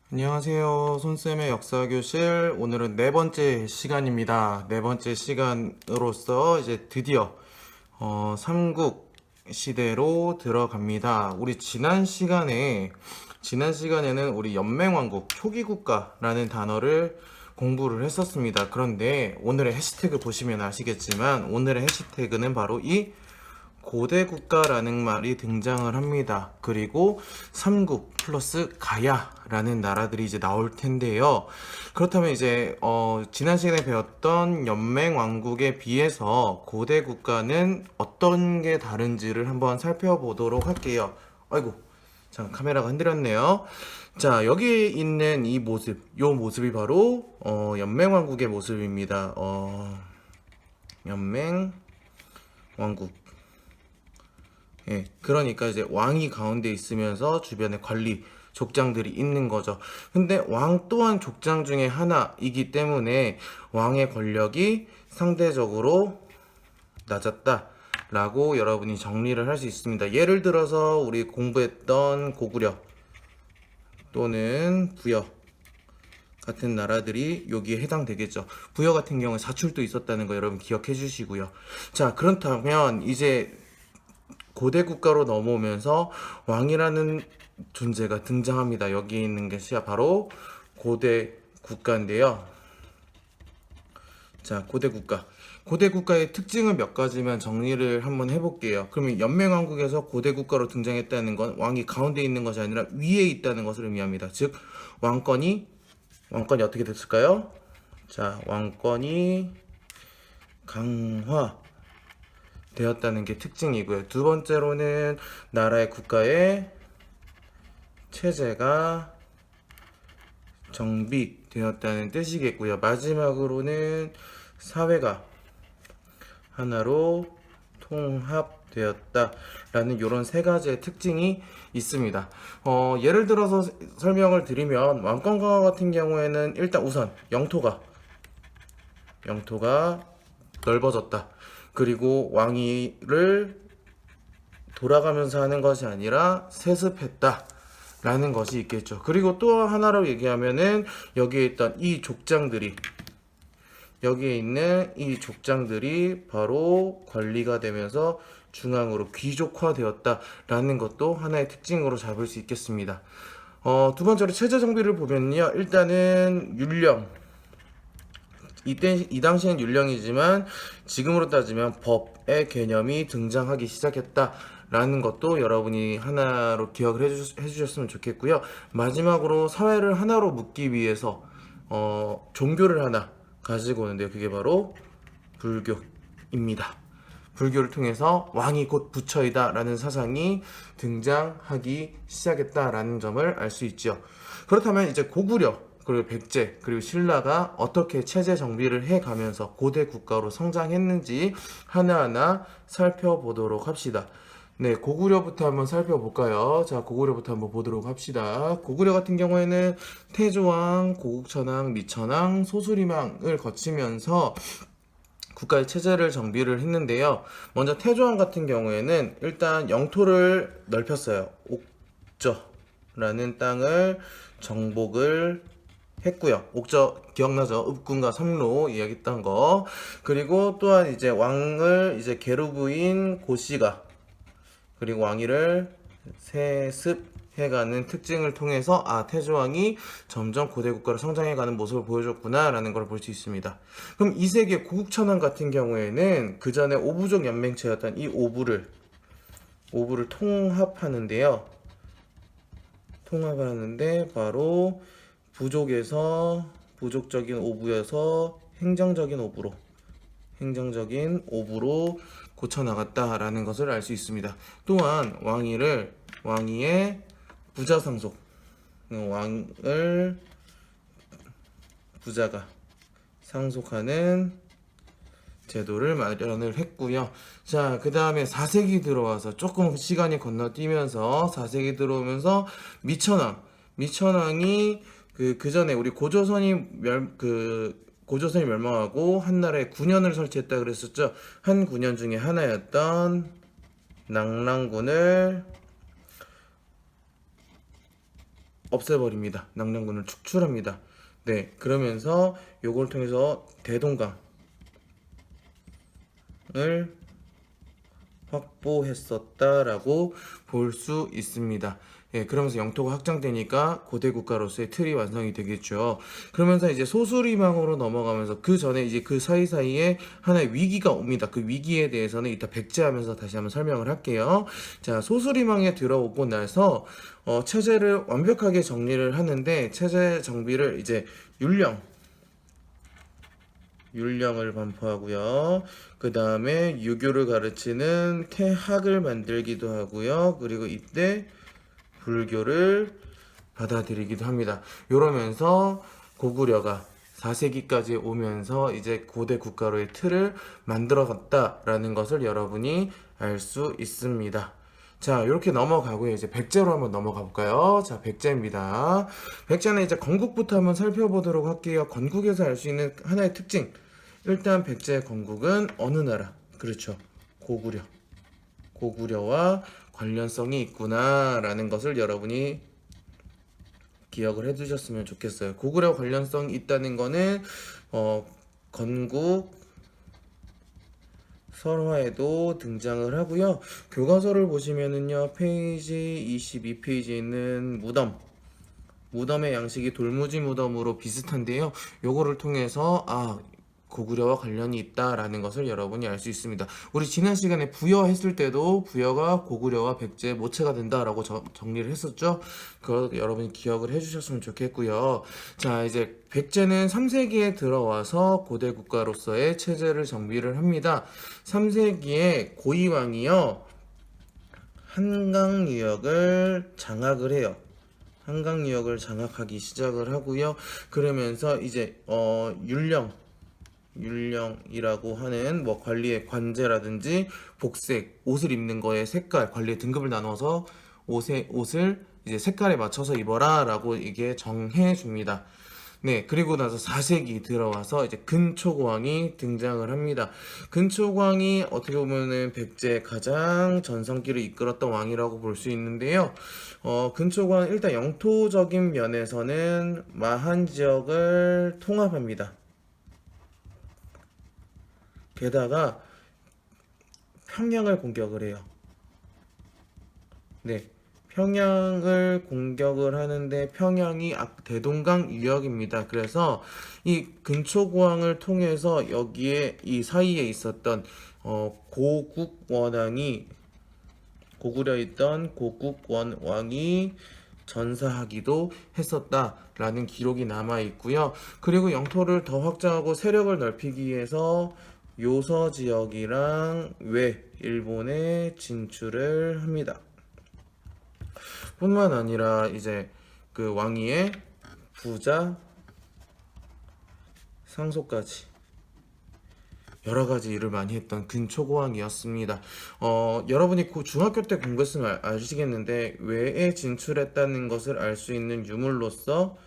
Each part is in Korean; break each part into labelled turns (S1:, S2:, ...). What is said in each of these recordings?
S1: 안녕하세요. 손쌤의 역사교실. 오늘은 네 번째 시간입니다. 네 번째 시간으로서 이제 드디어 삼국 시대로 들어갑니다. 우리 지난 시간에는 우리 연맹왕국 초기국가라는 단어를 공부를 했었습니다. 그런데 오늘의 해시태그 보시면 아시겠지만 오늘의 해시태그는 바로 이 고대 국가라는 말이 등장을 합니다. 그리고 삼국 플러스 가야라는 나라들이 이제 나올 텐데요. 그렇다면 이제 지난 시간에 배웠던 연맹 왕국에 비해서 고대 국가는 어떤 게 다른지를 한번 살펴보도록 할게요. 아이고, 자, 카메라가 흔들렸네요. 자, 여기 있는 이 모습, 요 모습이 바로 연맹 왕국의 모습입니다. 연맹 왕국. 예, 그러니까 이제 왕이 가운데 있으면서 주변에 관리 족장들이 있는 거죠. 근데 왕 또한 족장 중에 하나이기 때문에 왕의 권력이 상대적으로 낮았다라고 여러분이 정리를 할 수 있습니다. 예를 들어서 우리 공부했던 고구려 또는 부여 같은 나라들이 여기에 해당되겠죠. 부여 같은 경우에 사출도 있었다는 거 여러분 기억해 주시고요. 자, 그렇다면 이제 고대 국가로 넘어오면서 왕이라는 존재가 등장합니다. 여기 있는 것이 바로 고대 국가인데요. 자, 고대 국가. 고대 국가의 특징을 몇 가지만 정리를 한번 해볼게요. 그러면 연맹왕국에서 고대 국가로 등장했다는 건 왕이 가운데 있는 것이 아니라 위에 있다는 것을 의미합니다. 즉, 왕권이 어떻게 됐을까요? 자, 왕권이 강화 되었다는 게 특징이고요. 두 번째로는 나라의 국가의 체제가 정비되었다는 뜻이겠고요. 마지막으로는 사회가 하나로 통합되었다라는 이런 세 가지의 특징이 있습니다. 예를 들어서 설명을 드리면 왕권 강화 같은 경우에는 일단 우선 영토가 넓어졌다. 그리고 왕위를 돌아가면서 하는 것이 아니라 세습했다. 라는 것이 있겠죠. 그리고 또 하나로 얘기하면은 여기에 있는 이 족장들이 바로 관리가 되면서 중앙으로 귀족화되었다라는 것도 하나의 특징으로 잡을 수 있겠습니다. 두 번째로 체제 정비를 보면요. 일단은 율령, 이 당시엔 율령이지만 지금으로 따지면 법의 개념이 등장하기 시작했다라는 것도 여러분이 하나로 기억을 해주셨으면 좋겠고요. 마지막으로 사회를 하나로 묶기 위해서 종교를 하나 가지고 오는데요. 그게 바로 불교입니다. 불교를 통해서 왕이 곧 부처이다 라는 사상이 등장하기 시작했다라는 점을 알 수 있죠. 그렇다면 이제 고구려 그리고 백제 그리고 신라가 어떻게 체제 정비를 해가면서 고대 국가로 성장했는지 하나하나 살펴보도록 합시다. 네, 고구려부터 한번 살펴볼까요? 자, 고구려부터 한번 보도록 합시다. 고구려 같은 경우에는 태조왕, 고국천왕, 미천왕, 소수리망을 거치면서 국가의 체제를 정비를 했는데요. 먼저 태조왕 같은 경우에는 일단 영토를 넓혔어요. 옥저라는 땅을 정복을 했고요. 옥저 기억나죠? 읍군과 삼로 이야기했던 거. 그리고 또한 이제 왕을 이제 계루부인 고씨가 그리고 왕위를 세습해가는 특징을 통해서 태조왕이 점점 고대 국가로 성장해가는 모습을 보여줬구나라는 걸 볼 수 있습니다. 그럼 이세계 고국천왕 같은 경우에는 그 전에 오부족 연맹체였던 이 오부를 통합하는데요. 통합하는데 바로 부족적인 오부에서 행정적인 오부로 고쳐나갔다라는 것을 알 수 있습니다. 또한 왕위의 부자상속, 왕을 부자가 상속하는 제도를 마련을 했고요. 자, 그 다음에 4세기 들어와서 조금 시간이 건너뛰면서 4세기 들어오면서 미천왕이 그 전에 우리 고조선이 멸망하고 한나라에 군현을 설치했다 그랬었죠. 한 군현 중에 하나였던 낙랑군을 없애버립니다. 낙량군을 축출합니다. 네, 그러면서 요걸 통해서 대동강을 확보했었다라고 볼 수 있습니다. 예, 그러면서 영토가 확장되니까 고대 국가로서의 틀이 완성이 되겠죠. 그러면서 이제 소수리망으로 넘어가면서 그 전에 이제 그 사이사이에 하나의 위기가 옵니다. 그 위기에 대해서는 이따 백제하면서 다시 한번 설명을 할게요. 자, 소수리망에 들어오고 나서 체제를 완벽하게 정리를 하는데 체제 정비를 이제 율령을 반포하고요. 그 다음에 유교를 가르치는 태학을 만들기도 하고요. 그리고 이때 불교를 받아들이기도 합니다. 이러면서 고구려가 4세기까지 오면서 이제 고대 국가로의 틀을 만들어갔다라는 것을 여러분이 알 수 있습니다. 자, 이렇게 넘어가고요. 이제 백제로 한번 넘어가 볼까요? 자, 백제입니다. 백제는 이제 건국부터 한번 살펴보도록 할게요. 건국에서 알 수 있는 하나의 특징. 일단 백제 건국은 어느 나라? 그렇죠. 고구려. 고구려와 관련성이 있구나라는 것을 여러분이 기억을 해두셨으면 좋겠어요. 고구려 관련성이 있다는 거는 건국 설화에도 등장을 하고요. 교과서를 보시면은요, 페이지 22페이지에 있는 무덤의 양식이 돌무지 무덤으로 비슷한데요. 요거를 통해서 고구려와 관련이 있다라는 것을 여러분이 알 수 있습니다. 우리 지난 시간에 부여 했을 때도 부여가 고구려와 백제 모체가 된다라고 정리를 했었죠. 그거 여러분이 기억을 해주셨으면 좋겠고요. 자, 이제 백제는 3세기에 들어와서 고대 국가로서의 체제를 정비를 합니다. 3세기에 고이왕이요, 한강 유역을 장악을 해요. 한강 유역을 장악하기 시작을 하고요. 그러면서 이제 율령이라고 하는 뭐 관리의 관제라든지 복색, 옷을 입는 거에 색깔, 관리의 등급을 나눠서 옷을 이제 색깔에 맞춰서 입어라 라고 이게 정해 줍니다. 네, 그리고 나서 4세기 들어와서 이제 근초고왕이 등장을 합니다. 근초고왕이 어떻게 보면은 백제의 가장 전성기를 이끌었던 왕이라고 볼 수 있는데요. 근초고왕은 일단 영토적인 면에서는 마한 지역을 통합합니다. 게다가 평양을 공격을 해요. 네, 평양을 공격을 하는데 평양이 대동강 유역입니다. 그래서 이 근초고왕을 통해서 여기에 이 사이에 있었던 고구려에 있던 고국원왕이 전사하기도 했었다라는 기록이 남아 있고요. 그리고 영토를 더 확장하고 세력을 넓히기 위해서 요서 지역이랑 일본에 진출을 합니다. 뿐만 아니라 이제 그 왕위의 부자 상속까지 여러 가지 일을 많이 했던 근초고왕이었습니다. 여러분이 중학교 때 공부했으면 아시겠는데 외에 진출했다는 것을 알 수 있는 유물로서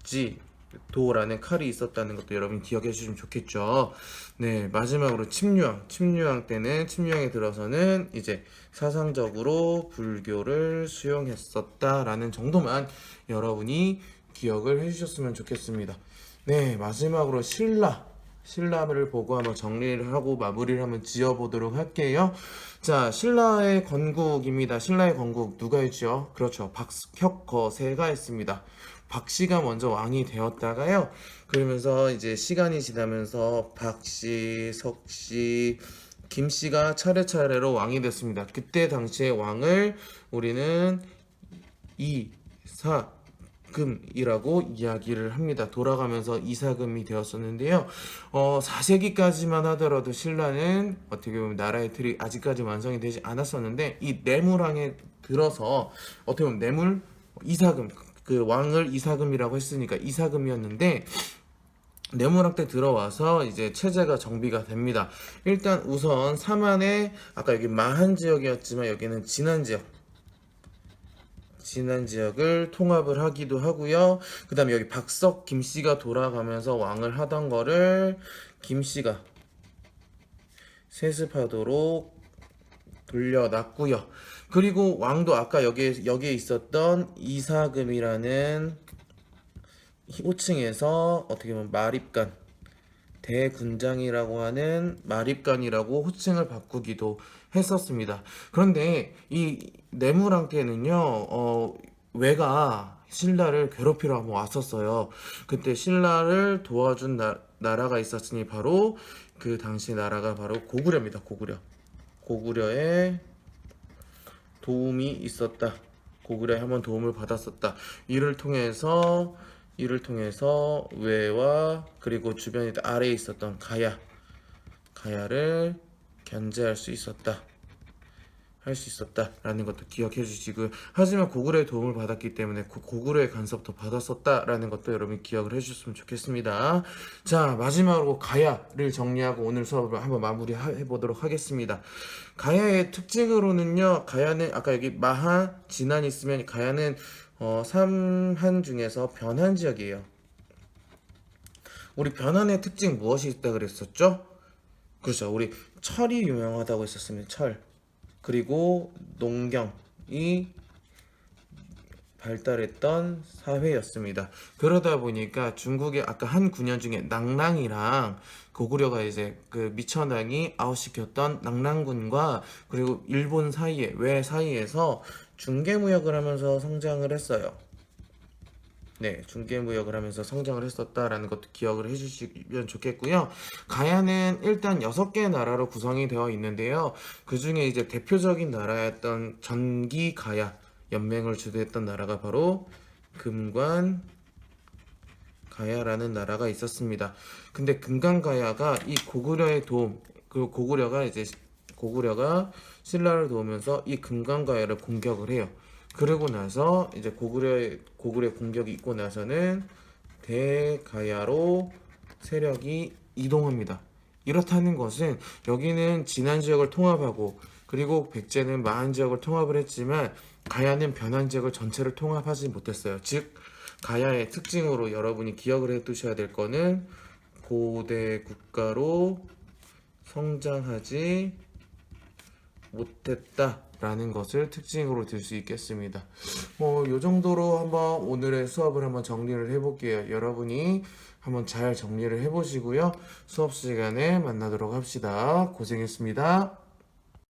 S1: 칠지도라는 칼이 있었다는 것도 여러분 기억해 주시면 좋겠죠. 네, 마지막으로 침류왕 때는 침류왕에 들어서는 이제 사상적으로 불교를 수용했었다라는 정도만 여러분이 기억을 해주셨으면 좋겠습니다. 네, 마지막으로 신라를 보고 한번 정리를 하고 마무리를 한번 지어보도록 할게요. 자, 신라의 건국입니다. 신라의 건국 누가 했죠? 그렇죠. 박혁거세가 했습니다. 박씨가 먼저 왕이 되었다가요. 그러면서 이제 시간이 지나면서 박씨, 석씨, 김씨가 차례차례로 왕이 됐습니다. 그때 당시의 왕을 우리는 이사금이라고 이야기를 합니다. 돌아가면서 이사금이 되었었는데요. 4세기까지만 하더라도 신라는 어떻게 보면 나라의 틀이 아직까지 완성이 되지 않았었는데 이 내물왕에 들어서 어떻게 보면 내물 이사금, 그 왕을 이사금이라고 했으니까 이사금이었는데 내무랑 때 들어와서 이제 체제가 정비가 됩니다. 일단 우선 삼안에 아까 여기 마한 지역이었지만 여기는 진안 지역을 통합을 하기도 하고요. 그 다음에 여기 박석 김씨가 돌아가면서 왕을 하던 거를 김씨가 세습하도록 돌려놨고요. 그리고 왕도 아까 여기에 있었던 이사금이라는 호칭에서 어떻게 보면 마립간, 대군장이라고 하는 마립간이라고 호칭을 바꾸기도 했었습니다. 그런데 이 네무랑께는요, 왜가 신라를 괴롭히러 한번 왔었어요. 그때 신라를 도와준 나라가 있었으니 바로 그 당시 나라가 바로 고구려입니다. 고구려. 고구려에 도움이 있었다. 고구려에 한번 도움을 받았었다. 이를 통해서 외와 그리고 주변에 아래에 있었던 가야를 견제할 수 있었다. 할 수 있었다라는 것도 기억해 주시고, 하지만 고구려의 도움을 받았기 때문에 고구려의 간섭도 받았었다라는 것도 여러분이 기억을 해주셨으면 좋겠습니다. 자, 마지막으로 가야를 정리하고 오늘 수업을 한번 마무리해 보도록 하겠습니다. 가야의 특징으로는요, 가야는 아까 여기 마하, 진안이 있으면 가야는 삼한 중에서 변한 지역이에요. 우리 변환의 특징 무엇이 있다 그랬었죠? 그렇죠. 우리 철이 유명하다고 했었습니다. 철. 그리고 농경이 발달했던 사회였습니다. 그러다 보니까 중국의 아까 한 9년 중에 낭랑이랑 고구려가 이제 그 미천왕이 아웃시켰던 낭랑군과 그리고 일본 사이에 외 사이에서 중개무역을 하면서 성장을 했어요. 네, 중개무역을 하면서 성장을 했었다라는 것도 기억을 해주시면 좋겠고요. 가야는 일단 6개의 나라로 구성이 되어 있는데요. 그 중에 이제 대표적인 나라였던 전기 가야 연맹을 주도했던 나라가 바로 금관 가야라는 나라가 있었습니다. 근데 금관 가야가 이 고구려의 도움, 그리고 고구려가 신라를 도우면서 이 금관 가야를 공격을 해요. 그러고 나서 이제 고구려의 공격이 있고 나서는 대가야로 세력이 이동합니다. 이렇다는 것은 여기는 진안 지역을 통합하고 그리고 백제는 마한 지역을 통합을 했지만 가야는 변한 지역을 전체를 통합하지 못했어요. 즉 가야의 특징으로 여러분이 기억을 해 두셔야 될 거는 고대 국가로 성장하지 못했다라는 것을 특징으로 들 수 있겠습니다. 요 정도로 한번 오늘의 수업을 한번 정리를 해볼게요. 여러분이 한번 잘 정리를 해보시고요. 수업 시간에 만나도록 합시다. 고생했습니다.